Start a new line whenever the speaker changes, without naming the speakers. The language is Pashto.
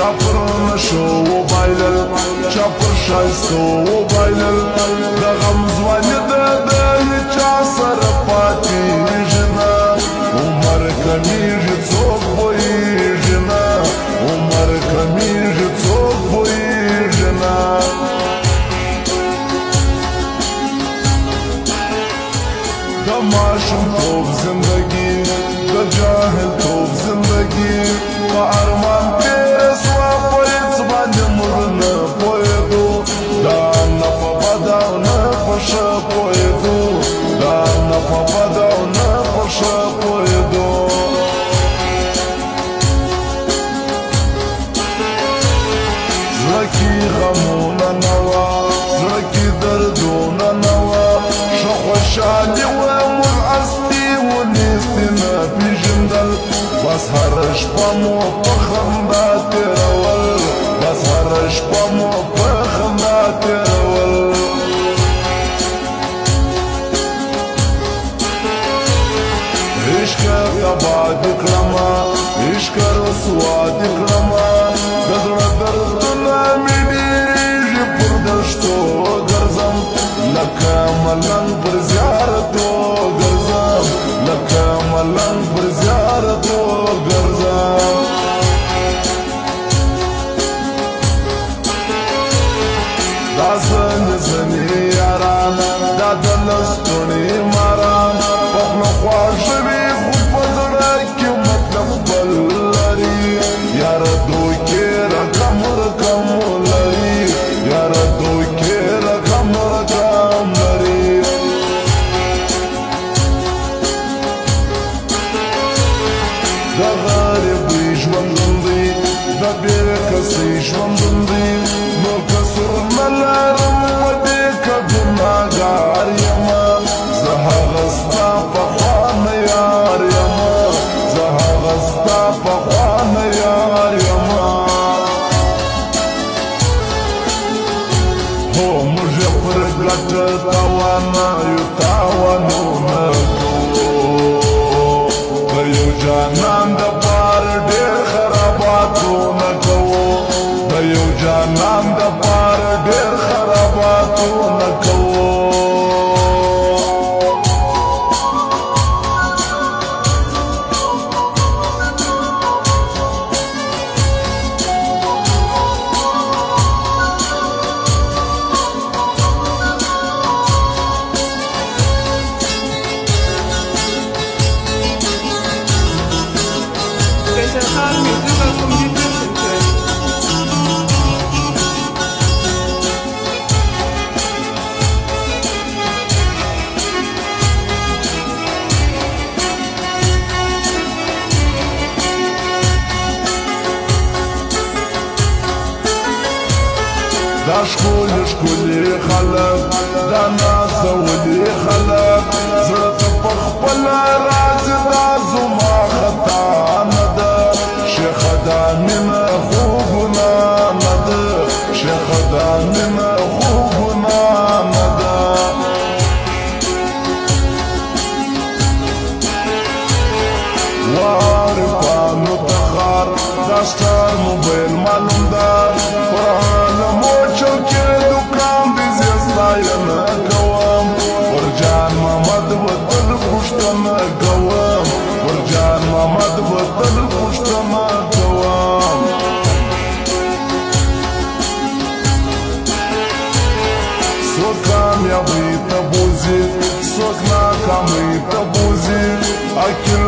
چاپر نشو و بایلل چاپر شایستو و بایلل د غم ځواني د چا سره پاتېږي نه عمر کمیږي څوک پوهېږي نه عمر کمیږي څوک پوهېږي نه د ماشومتوب زندګي د جاهلتوب زندګي په ارمان تېره سوه په هېڅ باندې موږ نه پوهېدو دا نه په بد او نه په ښه پوهېدو دا نه په بد او نه په ښه پوهېدو زړه کې غمونه نه وه زړه کې دردونه نه وه ښه خوشحالي وه موږ اصلي ونیستې نه پېژندل بس هره شپه مو په خندا تېرول بس هره شپه مو په خندا تېرول عشقه تباه دې کړمه عشقه رسوا دې کړمه د زړه دردونه مې ډېرېږي پر دښتو ګرځم لکه ملنګ پر زیارتو ګرځم لکه ملنګ پر زیارتو ګرځم دا ځنې ځنې یاران دا د لستوڼي ماران په خوله خواږه وي خو په زړه کې مطلب بل لري یاره دوکې رقم رقم لري یاره دوکې رقم رقم لري د غریبۍ ژوندون دی د بې کسۍ ژوندون دی نو کسر نه لرم په دې که ګناهګار یمه زه هغه ستا پخوانی یار یمه زه هغه ستا پخوانی یار یمه هو موږ یې پر ګټه تاوانیو تاوانونه کوو د یو جانان دپاره ډېر خراباتونه کوو د یو جانان دپاره ډېر خراباتونه کوو
Special Musical Communication Track.
دا ښکلي ښکلي خلک دا نازولي خلک زړه ته په خپله راځي دا زما خطا نه ده شیخه دا مینه خو ګناه نه ده شیخه دا مینه خو ګناه نه ده وارفانو تخار دا سټار موبایل معلوم ده پر عالمو چوکې دوکان دې زه ستاینه کوم پر جان محمد به تل پوښتنه کوم پر جان محمد به تل پوښتنه کوم څوک کامیابۍ ته بوځي څوک ناکامۍ ته بوځي عقل